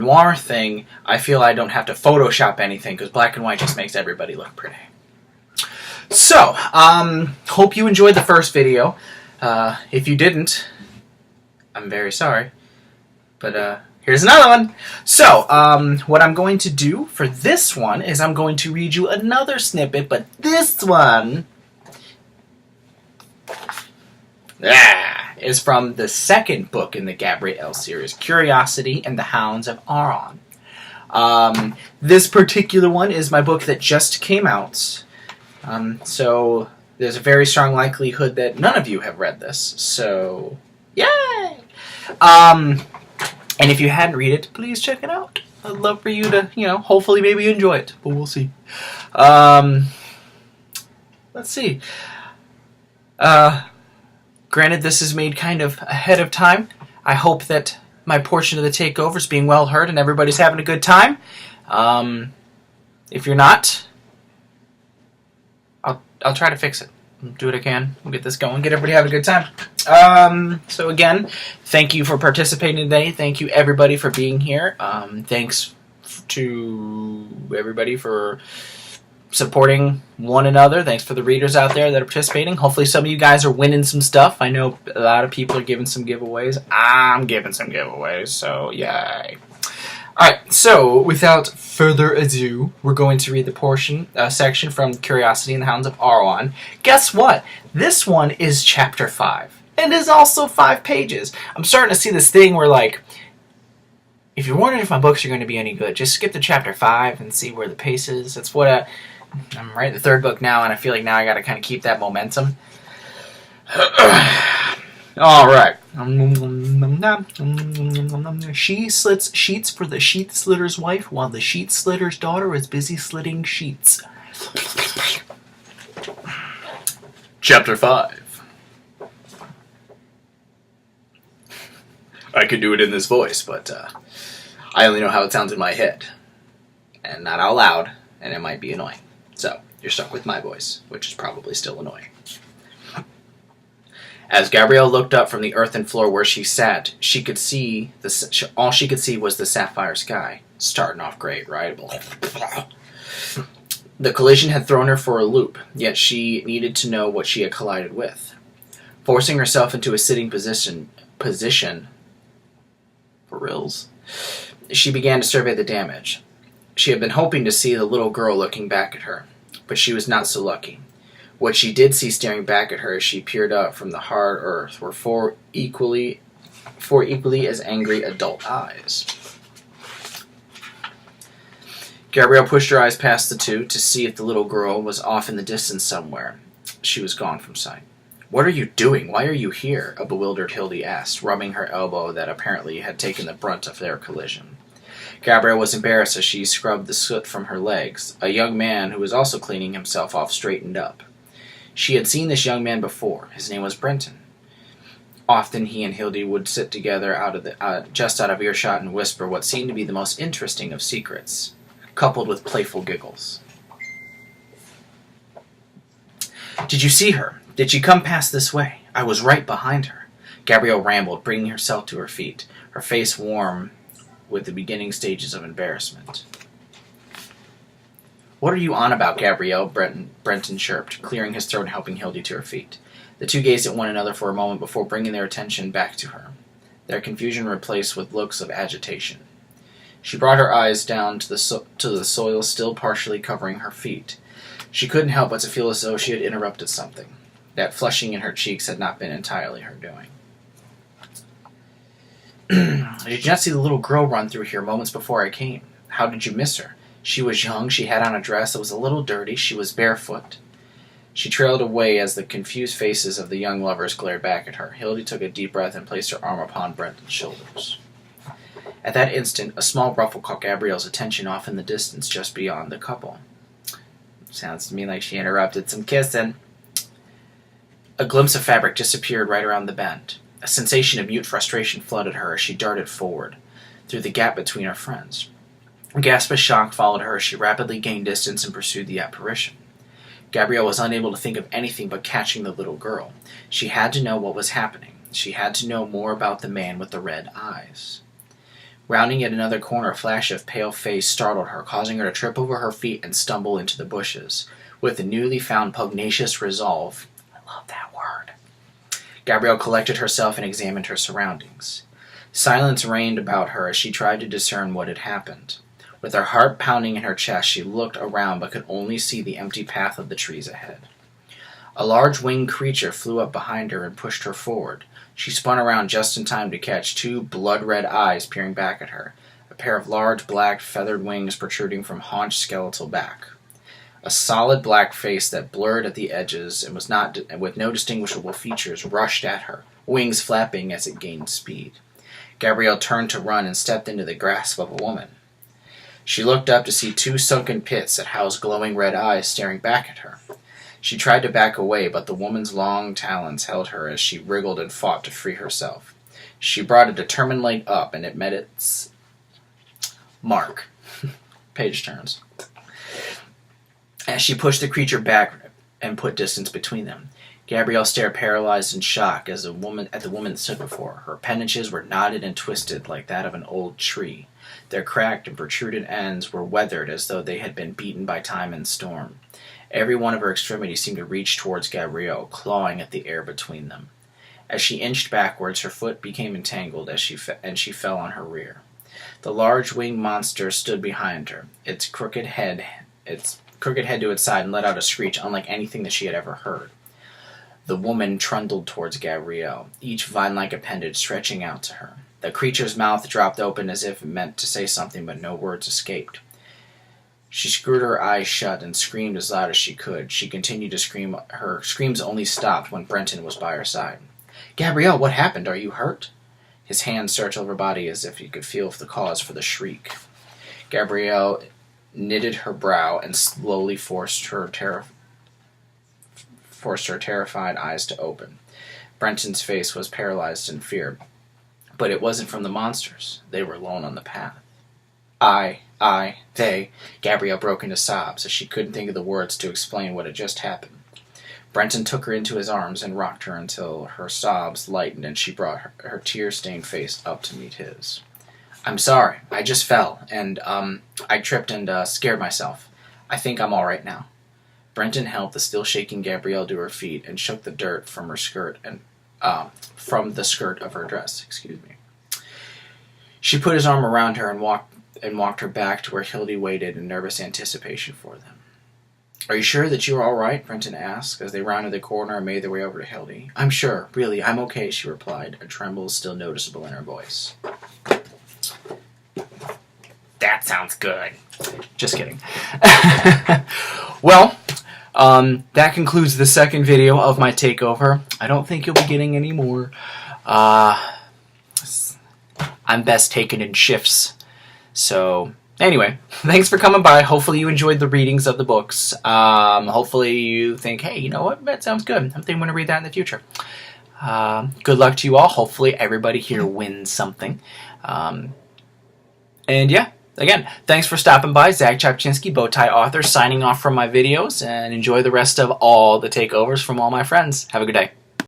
noir thing, I feel I don't have to Photoshop anything because black and white just makes everybody look pretty. So, hope you enjoyed the first video. If you didn't, I'm very sorry. But, here's another one. So, what I'm going to do for this one is I'm going to read you another snippet, but this one is from the second book in the Gabrielle series, Curiosity and the Hounds of Auron. This particular one is my book that just came out. So there's a very strong likelihood that none of you have read this. So, yay! And if you hadn't read it, please check it out. I'd love for you to, hopefully maybe enjoy it, but we'll see. Let's see. Granted, this is made kind of ahead of time. I hope that my portion of the takeover is being well heard and everybody's having a good time. If you're not, I'll try to fix it. Do what I can. We'll get this going. Get everybody having a good time. So again, thank you for participating today. Thank you everybody for being here. Thanks to everybody for supporting one another. Thanks for the readers out there that are participating. Hopefully some of you guys are winning some stuff. I know a lot of people are giving some giveaways. I'm giving some giveaways, so yay. Alright, so without further ado, we're going to read the section from Curiosity and the Hounds of Auron. Guess what? This one is chapter 5. And is also 5 pages. I'm starting to see this thing where, like, if you're wondering if my books are going to be any good, just skip to chapter 5 and see where the pace is. That's what I'm writing the 3rd book now, and I feel like now I got to kind of keep that momentum. All right. She slits sheets for the sheet slitter's wife, while the sheet slitter's daughter is busy slitting sheets. Chapter 5. I could do it in this voice, but I only know how it sounds in my head, and not out loud, and it might be annoying. So, you're stuck with my voice, which is probably still annoying. As Gabrielle looked up from the earthen floor where she sat, all she could see was the sapphire sky, starting off great, right? The collision had thrown her for a loop, yet she needed to know what she had collided with. Forcing herself into a sitting position, for reals, she began to survey the damage. She had been hoping to see the little girl looking back at her, but she was not so lucky. What she did see staring back at her as she peered up from the hard earth were four equally as angry adult eyes. Gabrielle pushed her eyes past the two to see if the little girl was off in the distance somewhere. She was gone from sight. "What are you doing? Why are you here?" a bewildered Hildy asked, rubbing her elbow that apparently had taken the brunt of their collision. Gabrielle was embarrassed as she scrubbed the soot from her legs. A young man who was also cleaning himself off straightened up. She had seen this young man before. His name was Brenton. Often he and Hildy would sit together just out of earshot and whisper what seemed to be the most interesting of secrets, coupled with playful giggles. "Did you see her? Did she come past this way? I was right behind her." Gabrielle rambled, bringing herself to her feet, her face warm with the beginning stages of embarrassment. "What are you on about, Gabrielle?" Brenton chirped, clearing his throat and helping Hildy to her feet. The two gazed at one another for a moment before bringing their attention back to her, their confusion replaced with looks of agitation. She brought her eyes down to the soil still partially covering her feet. She couldn't help but to feel as though she had interrupted something. That flushing in her cheeks had not been entirely her doing. "Did you not see the little girl run through here moments before I came? How did you miss her? She was young, she had on a dress that was a little dirty, she was barefoot." She trailed away as the confused faces of the young lovers glared back at her. Hildy took a deep breath and placed her arm upon Brenton's shoulders. At that instant, a small ruffle caught Gabrielle's attention off in the distance just beyond the couple. Sounds to me like she interrupted some kissing. A glimpse of fabric disappeared right around the bend. A sensation of mute frustration flooded her as she darted forward, through the gap between her friends. A gasp of shock followed her as she rapidly gained distance and pursued the apparition. Gabrielle was unable to think of anything but catching the little girl. She had to know what was happening. She had to know more about the man with the red eyes. Rounding yet another corner, a flash of pale face startled her, causing her to trip over her feet and stumble into the bushes. With a newly found pugnacious resolve, I love that word, Gabrielle collected herself and examined her surroundings. Silence reigned about her as she tried to discern what had happened. With her heart pounding in her chest, she looked around but could only see the empty path of the trees ahead. A large winged creature flew up behind her and pushed her forward. She spun around just in time to catch two blood-red eyes peering back at her, a pair of large black feathered wings protruding from Haunch's skeletal back. A solid black face that blurred at the edges and was not with no distinguishable features rushed at her, wings flapping as it gained speed. Gabrielle turned to run and stepped into the grasp of a woman. She looked up to see two sunken pits that housed glowing red eyes staring back at her. She tried to back away, but the woman's long talons held her as she wriggled and fought to free herself. She brought a determined leg up, and it met its mark. Page turns. As she pushed the creature back and put distance between them, Gabrielle stared paralyzed in shock at the woman that stood before her. Her appendages were knotted and twisted like that of an old tree. Their cracked and protruded ends were weathered as though they had been beaten by time and storm. Every one of her extremities seemed to reach towards Gabrielle, clawing at the air between them. As she inched backwards, her foot became entangled and she fell on her rear. The large winged monster stood behind her, its crooked head to its side, and let out a screech unlike anything that she had ever heard. The woman trundled towards Gabrielle, each vine-like appendage stretching out to her. The creature's mouth dropped open as if it meant to say something, but no words escaped. She screwed her eyes shut and screamed as loud as she could. She continued to scream. Her screams only stopped when Brenton was by her side. "Gabrielle, what happened? Are you hurt?" His hand searched over her body as if he could feel the cause for the shriek. Gabrielle knitted her brow and slowly forced her terrified eyes to open. Brenton's face was paralyzed in fear. But it wasn't from the monsters. They were alone on the path. They. Gabrielle broke into sobs as she couldn't think of the words to explain what had just happened. Brenton took her into his arms and rocked her until her sobs lightened and she brought her tear-stained face up to meet his. "I'm sorry. I just fell, and, I tripped and, scared myself. I think I'm all right now." Brenton helped the still-shaking Gabrielle to her feet and shook the dirt from her skirt and, from the skirt of her dress, She put his arm around her and walked her back to where Hildy waited in nervous anticipation for them. "Are you sure that you are all right?" Brenton asked, as they rounded the corner and made their way over to Hildy. "I'm sure. Really, I'm okay," she replied, a tremble still noticeable in her voice. That sounds good. Just kidding. Well, that concludes the second video of my takeover. I don't think you'll be getting any more. I'm best taken in shifts. So, anyway, thanks for coming by. Hopefully you enjoyed the readings of the books. Hopefully you think, hey, you know what? That sounds good. I think I'm going to read that in the future. Good luck to you all. Hopefully everybody here wins something. And yeah, again, thanks for stopping by. Zach Chopchinsky, Bowtie Author, signing off from my videos. And enjoy the rest of all the takeovers from all my friends. Have a good day.